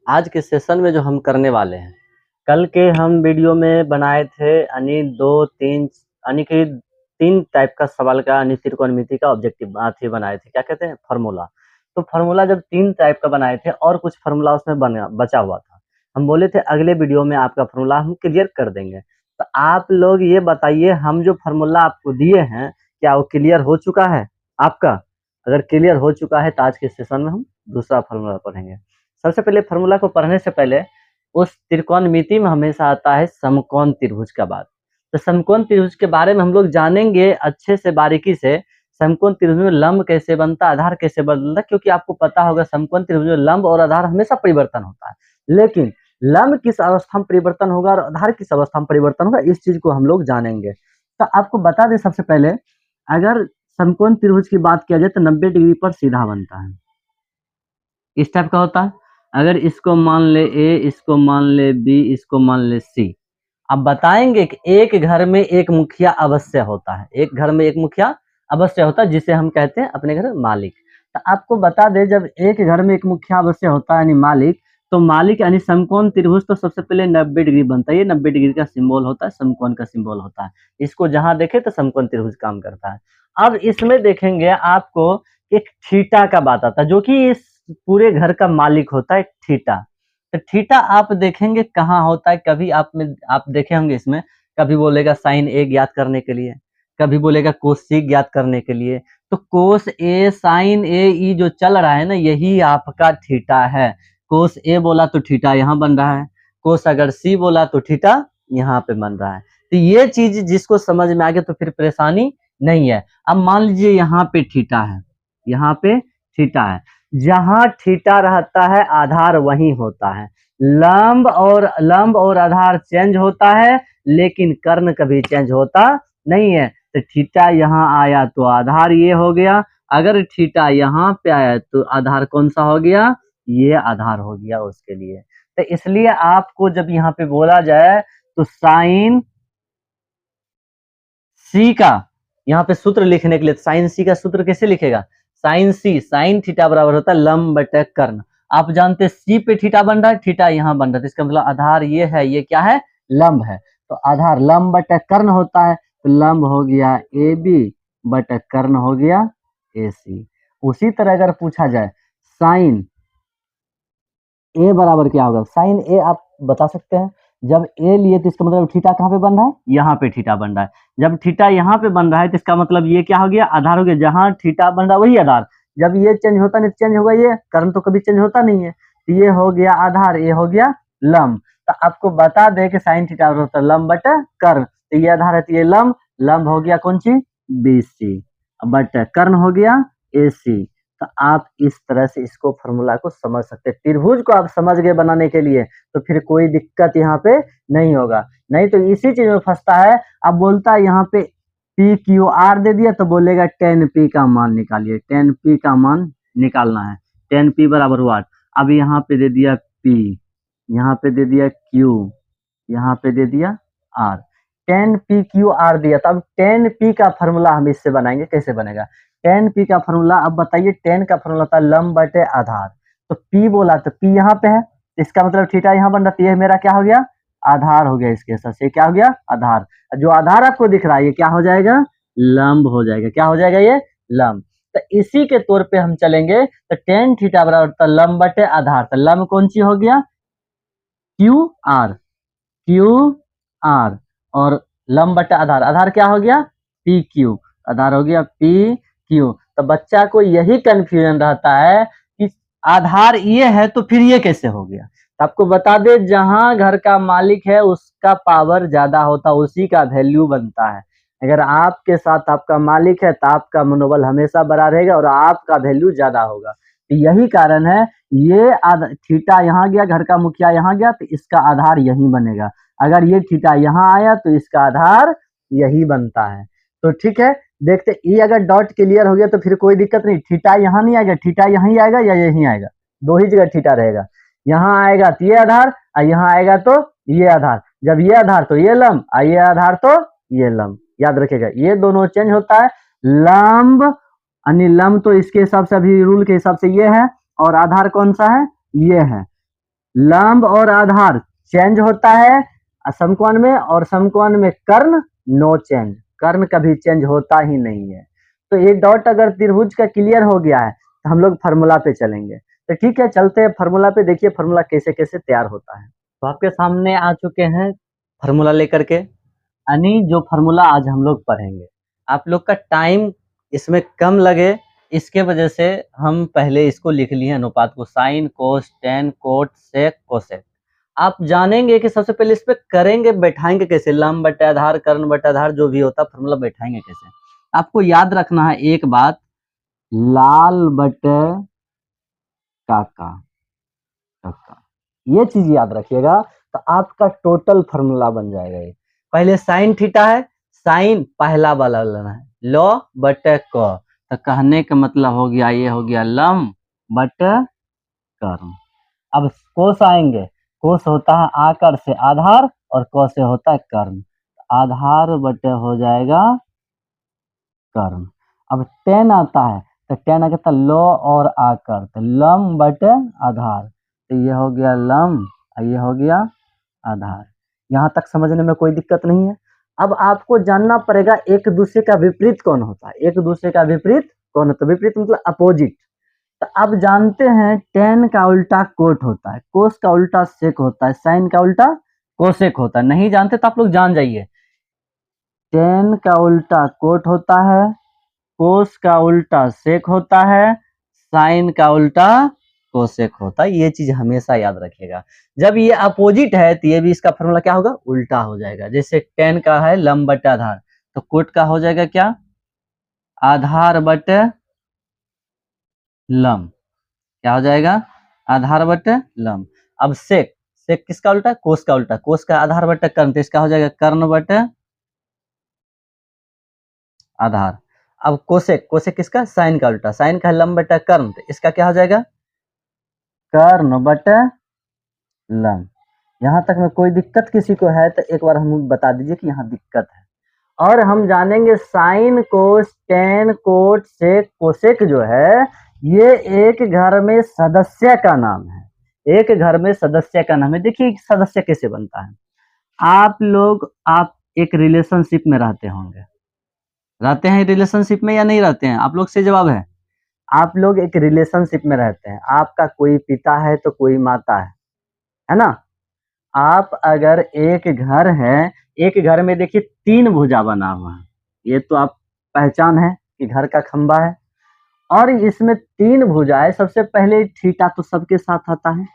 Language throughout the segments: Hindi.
आज के सेशन में जो हम करने वाले हैं, कल के हम वीडियो में बनाए थे यानी 2-3 यानी कि 3 टाइप का सवाल का यानी त्रिकोणमिति का ऑब्जेक्टिव बनाए थे। क्या कहते हैं? फार्मूला। तो फार्मूला जब 3 टाइप का बनाए थे और कुछ फार्मूला उसमें बचा हुआ था। हम बोले थे अगले वीडियो में आपका फार्मूला हम क्लियर कर देंगे। तो आप लोग ये बताइए, हम जो फार्मूला आपको दिए हैं, क्या वो क्लियर हो चुका है आपका? अगर क्लियर हो चुका है तो आज के सेशन में हम दूसरा फार्मूला पढ़ेंगे। सबसे पहले फार्मूला को पढ़ने से पहले उस त्रिकोणमिति में हमेशा आता है समकोण त्रिभुज का बात। तो समकोण त्रिभुज के बारे में हम लोग जानेंगे अच्छे से बारीकी से। समकोण त्रिभुज में लंब कैसे बनता है, आधार कैसे बदलता है, क्योंकि आपको पता होगा समकोण त्रिभुज में लंब और आधार हमेशा परिवर्तन होता है, लेकिन लंब किस अवस्था में परिवर्तन होगा और आधार किस अवस्था में परिवर्तन होगा, इस चीज को हम लोग जानेंगे। तो आपको बता दें सबसे पहले, अगर समकोण त्रिभुज की बात किया जाए तो 90 डिग्री पर सीधा बनता है, इस टाइप का होता है। अगर इसको मान ले ए, इसको मान ले बी, इसको मान ले सी। अब बताएंगे कि एक घर में एक मुखिया अवश्य होता है, एक घर में एक मुखिया अवश्य होता है, जिसे हम कहते हैं अपने घर मालिक। तो आपको बता दे, जब एक घर में एक मुखिया अवश्य होता है यानी मालिक, तो मालिक यानी समकोण त्रिभुज तो सबसे पहले 90 डिग्री बनता है। ये 90 डिग्री का सिंबल होता है, समकोण का सिंबल होता है। इसको जहां देखे तो समकोण त्रिभुज काम करता है। अब इसमें देखेंगे आपको एक थीटा का बात आता है, जो कि इस पूरे घर का मालिक होता है, थीटा। तो थीटा आप देखेंगे कहाँ होता है, कभी आप देखे होंगे इसमें, कभी बोलेगा साइन ए ज्ञात करने के लिए, कभी बोलेगा कोस सी ज्ञात करने के लिए। तो कोस ए साइन ए ई जो चल रहा है ना, यही आपका थीटा है। कोस ए बोला तो थीटा यहाँ बन रहा है, कोस अगर सी बोला तो थीटा यहाँ पे बन रहा है। तो ये चीज जिसको समझ में आ गया तो फिर परेशानी नहीं है। अब मान लीजिए यहाँ पे थीटा है, यहाँ पे थीटा है, जहां थीटा रहता है आधार वहीं होता है। लंब और आधार चेंज होता है, लेकिन कर्ण कभी चेंज होता नहीं है। तो थीटा यहाँ आया तो आधार ये हो गया, अगर थीटा यहाँ पे आया तो आधार कौन सा हो गया? ये आधार हो गया उसके लिए। तो इसलिए आपको जब यहाँ पे बोला जाए तो साइन सी का यहाँ पे सूत्र लिखने के लिए, साइन सी का सूत्र कैसे लिखेगा? साइन सी, साइन थीटा बराबर होता है लंब बटे कर्ण। आप जानते हैं सी पे थीटा बन रहा है, थीटा यहाँ बन रहा है, तो इसका मतलब आधार ये है, ये क्या है? लंब है। तो आधार लंब बटे कर्ण होता है, तो लंब हो गया ए बी बटे कर्ण हो गया ए सी। उसी तरह अगर पूछा जाए साइन ए बराबर क्या होगा, साइन ए आप बता सकते हैं। जब ए लिए तो इसका मतलब थीटा कहाँ पे बन रहा है? यहाँ पे थीटा बन रहा है। जब थीटा यहाँ पे बन रहा है तो इसका मतलब ये क्या हो गया? आधार हो गया। जहां थीटा बन रहा है वही आधार। जब ये चेंज होता नहीं चेंज होगा, ये कर्ण तो कभी चेंज होता नहीं है, तो ये हो गया आधार, ये हो गया लंब। तो आपको बता दे कि साइन थीटा होता है लंब बटे कर्ण, तो ये आधार है तो ये लंब, लंब हो गया कौन सी? बी सी बटे कर्ण हो गया ए सी। तो आप इस तरह से इसको फॉर्मूला को समझ सकते हैं। त्रिभुज को आप समझ गए बनाने के लिए, तो फिर कोई दिक्कत यहाँ पे नहीं होगा। नहीं तो इसी चीज में फंसता है। अब बोलता है यहाँ पे पी क्यू आर दे दिया तो बोलेगा 10p का मान निकालिए, 10p का मान निकालना है। 10p बराबर वाट। अब यहाँ पे दे दिया p, यहाँ पे दे दिया q, यहाँ पे दे दिया r। 10p/q/r दिया, तो अब 10p का फॉर्मूला हम इससे बनाएंगे। कैसे बनेगा 10p का फॉर्मूला? अब बताइए, 10 का फॉर्मूला था लंब बटे आधार। तो p बोला तो p यहाँ पे है, इसका मतलब थीटा यहाँ बन रहा है, ये मेरा क्या हो गया? आधार हो गया। इसके हिसाब से क्या हो गया? आधार। जो आधार आपको दिख रहा है ये क्या हो जाएगा? लंब हो जाएगा। क्या हो जाएगा? ये लंब। तो इसी के तौर पे हम चलेंगे, तो tan थीटा बराबर था लंब बटे आधार। तो लंब कौन सी हो गया? QR, QR, और लंब बटे आधार, आधार क्या हो गया? PQ, आधार हो गया PQ। तो बच्चा को यही कंफ्यूजन रहता है कि आधार ये है तो फिर ये कैसे हो गया। तो आपको बता दे, जहां घर का मालिक है उसका पावर ज्यादा होता है, उसी का वैल्यू बनता है। अगर आपके साथ आपका मालिक है तो आपका मनोबल हमेशा बड़ा रहेगा और आपका वैल्यू ज्यादा होगा। तो यही कारण है, ये थीटा यहाँ गया, घर का मुखिया यहाँ गया, तो इसका आधार यही बनेगा। अगर ये थीटा यहाँ आया तो इसका आधार यही बनता है। तो ठीक है, देखते ये अगर डॉट क्लियर हो गया तो फिर कोई दिक्कत नहीं। थीटा यहाँ नहीं आएगा, थीटा यहीं आएगा या यहीं आएगा, दो ही जगह थीटा रहेगा। यहाँ आएगा तो ये आधार, और यहाँ आएगा तो ये आधार। जब ये आधार तो ये लंब, और ये आधार तो ये लंब। याद रखेगा, ये दोनों चेंज होता है। लंब यानी लंब तो इसके हिसाब से, अभी रूल के हिसाब से ये है, और आधार कौन सा है? ये है। लंब और आधार चेंज होता है समकोण में, और समकोण में कर्ण नो चेंज, कर्ण कभी चेंज होता ही नहीं है। तो ये डॉट अगर त्रिभुज का क्लियर हो गया है तो हम लोग फार्मूला पे चलेंगे। तो ठीक है, चलते हैं फार्मूला पे। देखिए फार्मूला कैसे कैसे तैयार होता है। तो आपके सामने आ चुके हैं फार्मूला लेकर के, यानी जो फार्मूला आज हम लोग पढ़ेंगे। आप लोग का टाइम इसमें कम लगे इसके वजह से हम पहले इसको लिख लिए अनुपात को, sine cos tan cot sec cosec. आप जानेंगे कि सबसे पहले इस पे करेंगे, बैठाएंगे कैसे, लंब बटे आधार कर्ण बटे आधार जो भी होता फार्मूला बैठाएंगे कैसे। आपको याद रखना है एक बात, लाल बटे काका काका, ये चीज याद रखिएगा। तो आपका टोटल फार्मूला बन जाएगा ये। पहले साइन थीटा है, साइन पहला वाला लेना है, लो बटे क, तो कहने का मतलब हो गया ये हो गया लंब बटे कर्ण। अब कोस आएंगे, कोस होता है आकर से आधार और क से होता है कर्ण, आधार बटे हो जाएगा कर्ण। अब टेन आता है तो टेन आ गया लो और आकर, तो लंब बटे आधार, तो ये हो गया लंब और ये हो गया आधार। यहाँ तक समझने में कोई दिक्कत नहीं है। अब आपको जानना पड़ेगा एक दूसरे का विपरीत कौन होता है, एक दूसरे का विपरीत कौन होता है, विपरीत मतलब अपोजिट। तो अब जानते हैं टेन का उल्टा कोट होता है, कोस का उल्टा सेक होता है, साइन का उल्टा कोसेक होता है। नहीं जानते तो आप लोग जान जाइए, टेन का उल्टा कोट होता है, कोस का उल्टा सेक होता है, साइन का उल्टा कोसेक होता है। ये चीज हमेशा याद रखिएगा। जब ये अपोजिट है तो ये भी इसका फॉर्मूला क्या होगा, उल्टा हो जाएगा। जैसे टेन का है लंब बटे आधार, तो कोट का हो जाएगा क्या, आधार बटे लंब, क्या हो जाएगा, आधार बटे लंब। अब सेक, सेक किसका उल्टा, कोस का उल्टा, कोस का आधार बटे कर्ण, तो इसका हो जाएगा कर्ण बटे आधार। अब कोसेक, कोसेक किसका, साइन का उल्टा, साइन का लंब बटे कर्ण, तो इसका क्या हो जाएगा, कर्ण बटे लंब। यहाँ तक में कोई दिक्कत किसी को है तो एक बार हम बता दीजिए कि यहाँ दिक्कत है। और हम जानेंगे sine cos tan cot sec cosec जो है ये एक घर में सदस्य का नाम है, एक घर में सदस्य का नाम है। देखिए सदस्य कैसे बनता है, आप एक रिलेशनशिप में रहते होंगे, रहते हैं रिलेशनशिप में या नहीं रहते हैं, आप लोग से जवाब है। आप लोग एक रिलेशनशिप में रहते हैं, आपका कोई पिता है तो कोई माता है ना। आप अगर एक घर है, एक घर में देखिए तीन भुजा बना हुआ है, ये तो आप पहचान है कि घर का खंबा है, और इसमें तीन भुजा है। सबसे पहले थीटा तो सबके साथ आता है,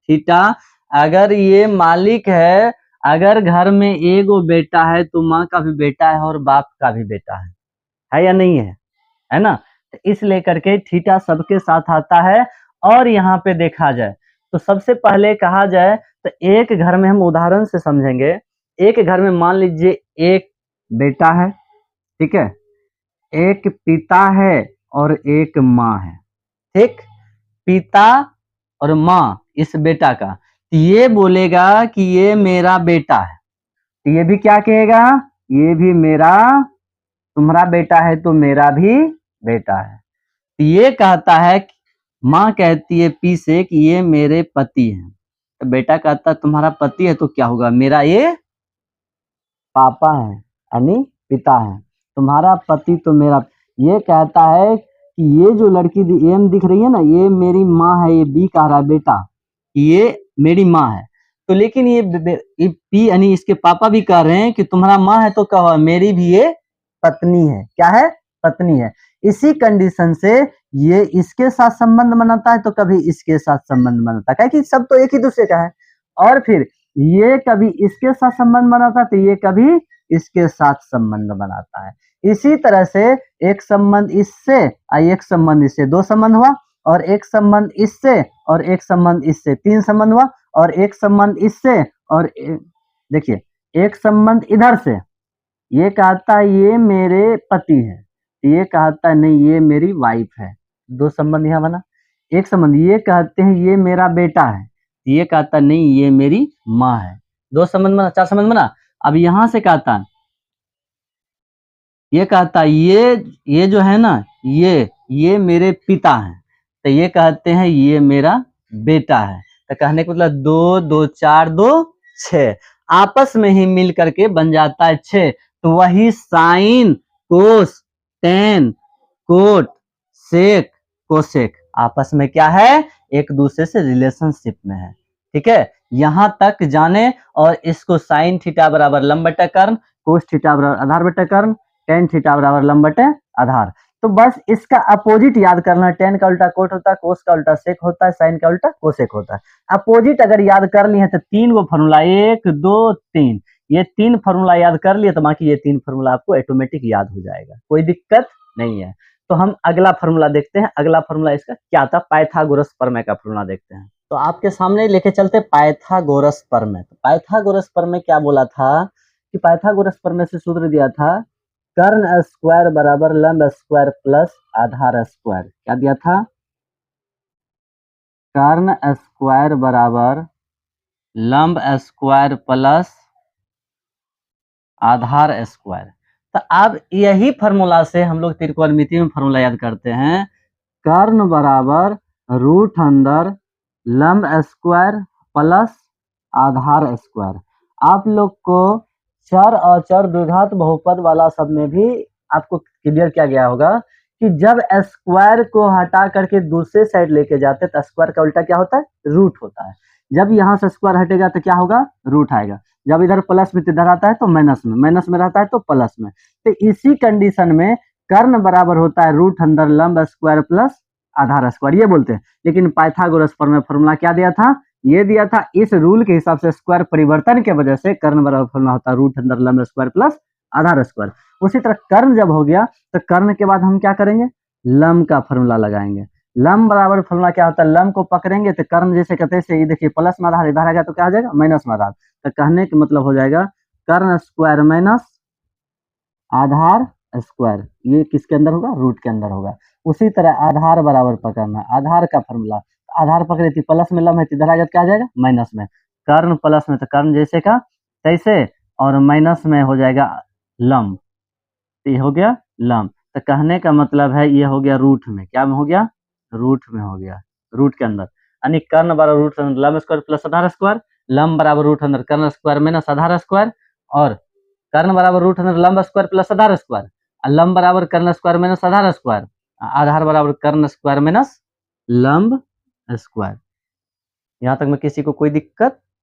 थीटा अगर ये मालिक है, अगर घर में एगो बेटा है तो माँ का भी बेटा है और बाप का भी बेटा है या नहीं है ना। तो इस लेकर के थीटा सबके साथ आता है। और यहाँ पे देखा जाए तो सबसे पहले कहा जाए तो एक घर में हम उदाहरण से समझेंगे, एक घर में मान लीजिए एक बेटा है, ठीक है, एक पिता है और एक माँ है, ठीक, पिता और माँ इस बेटा का, तो ये बोलेगा कि ये मेरा बेटा है, तो ये भी क्या कहेगा, ये भी मेरा, तुम्हारा बेटा है तो मेरा भी बेटा है। तो ये कहता है, माँ कहती है पी से कि ये मेरे पति हैं, तो बेटा कहता है तुम्हारा पति है तो क्या होगा, मेरा ये पापा है यानी पिता है, तुम्हारा पति तो मेरा। ये कहता है कि ये जो लड़की एम दिख रही है ना, ये मेरी माँ है, ये बी कह रहा है बेटा ये मेरी माँ है। तो लेकिन ये पी यानी इसके पापा भी कह रहे हैं कि तुम्हारा माँ है तो कहो मेरी भी ये पत्नी है, क्या है, पत्नी है। इसी कंडीशन से ये इसके साथ संबंध बनाता है तो कभी इसके साथ संबंध बनाता है, क्योंकि सब तो एक ही दूसरे का है। और फिर ये कभी इसके साथ संबंध बनाता है तो ये कभी इसके साथ संबंध बनाता है। इसी तरह से एक संबंध इससे एक संबंध इससे, दो संबंध हुआ, और एक संबंध इससे और एक संबंध इससे, तीन संबंध हुआ, और एक संबंध इससे और देखिए एक संबंध इधर से, ये कहता है ये मेरे पति है, ये कहता है नहीं ये मेरी वाइफ है, दो संबंध यहाँ बना। एक संबंध ये कहते हैं ये मेरा बेटा है, ये कहता है नहीं ये मेरी माँ है, दो संबंध बना, चार संबंध बना। अब यहाँ से कहता है, ये कहता है ये जो है ना ये मेरे पिता हैं, तो ये कहते हैं ये मेरा बेटा है, तो कहने का मतलब 2 2 4 2 6 आपस में ही मिल करके बन जाता है 6। तो वही sine cos tan cot sec cosec आपस में क्या है, एक दूसरे से रिलेशनशिप में है। ठीक है, यहां तक जाने और इसको साइन थीटा बराबर लंब बटा कर्ण, कोस थीटा बराबर आधार बटा कर्ण, टेन थीटा बराबर लंब बटे आधार। तो बस इसका अपोजिट याद करना है। टेन का उल्टा कोट होता है, कोस का उल्टा सेक होता है, साइन का उल्टा कोसेक होता है। अपोजिट अगर याद कर लिए तो 3 गो फॉर्मूला 1 2 3, ये 3 फॉर्मूला याद कर लिए तो बाकी ये 3 फॉर्मूला आपको ऑटोमेटिक याद हो जाएगा, कोई दिक्कत नहीं है। तो हम अगला फॉर्मूला देखते हैं। अगला फॉर्मूला इसका क्या था, पाइथागोरस प्रमेय का फॉर्मूला देखते हैं। तो आपके सामने लेके चलते पाइथागोरस प्रमेय। तो पाइथागोरस प्रमेय क्या बोला था कि पाइथागोरस प्रमेय से सूत्र दिया था कर्ण स्क्वायर बराबर लंब स्क्वायर प्लस आधार स्क्वायर। क्या दिया था, कर्ण स्क्वायर बराबर लंब स्क्वायर प्लस आधार स्क्वायर। तो अब यही फॉर्मूला से हम लोग त्रिकोणमिति में फॉर्मूला याद करते हैं, कर्ण बराबर रूट अंदर लंब स्क्वायर प्लस आधार स्क्वायर। आप लोग को चर और चर द्विघात बहुपद वाला सब में भी आपको क्लियर किया गया होगा कि जब स्क्वायर को हटा करके दूसरे साइड लेके जाते तो स्क्वायर का उल्टा क्या होता है, रूट होता है। जब यहाँ से स्क्वायर हटेगा तो क्या होगा, रूट आएगा। जब इधर प्लस में इधर आता है तो माइनस में, माइनस में रहता है तो प्लस में। तो इसी कंडीशन में कर्ण बराबर होता है रूट अंदर लंब स्क्वायर प्लस आधार स्क्वायर, ये बोलते हैं। लेकिन पाइथागोरस प्रमेय फॉर्मूला क्या दिया था, ये दिया था इस रूल के हिसाब से स्क्वायर परिवर्तन के वजह से कर्ण बराबर फॉर्मूला होता है रूट अंदर लंब स्क्वायर प्लस आधार स्क्वायर। उसी तरह कर्ण जब हो गया तो कर्ण के बाद हम क्या करेंगे, लंब का फॉर्मूला लगाएंगे। लंब बराबर फॉर्मूला क्या होता है, लंब को पकड़ेंगे तो कर्ण जैसे कहते हैं, ये देखिए प्लस में आधार इधर आ गया तो क्या हो जाएगा, माइनस में आधार। तो कहने का मतलब हो जाएगा कर्ण स्क्वायर माइनस आधार स्क्वायर, ये किसके अंदर होगा, रूट के अंदर होगा। उसी तरह आधार बराबर पकड़ना, आधार का फॉर्मूला, आधार पकड़े थी प्लस में लंब है इधर आ गया क्या आ जाएगा, माइनस में। कर्ण प्लस में तो कर्ण जैसे का तैसे, और माइनस में हो जाएगा लंब, तो ये हो गया लंब। तो कहने का मतलब है ये हो गया रूट में, क्या में हो गया, रूट में हो गया, रूट के अंदर। यानी कर्ण बराबर रूट अंदर लंब स्क्वायर प्लस आधार स्क्वायर, लंब बराबर रूट अंदर कर्ण स्क्वायर माइनस आधार स्क्वायर, और कर्ण बराबर रूट अंदर लंब स्क्वायर प्लस आधार स्क्वायर, लंब बराबर कर्ण स्क्वायर माइनस आधार स्क्वायर, आधार बराबर कर्ण स्क्वायर माइनस लंब स्क्वायर। यहाँ तक में किसी को कोई दिक्कत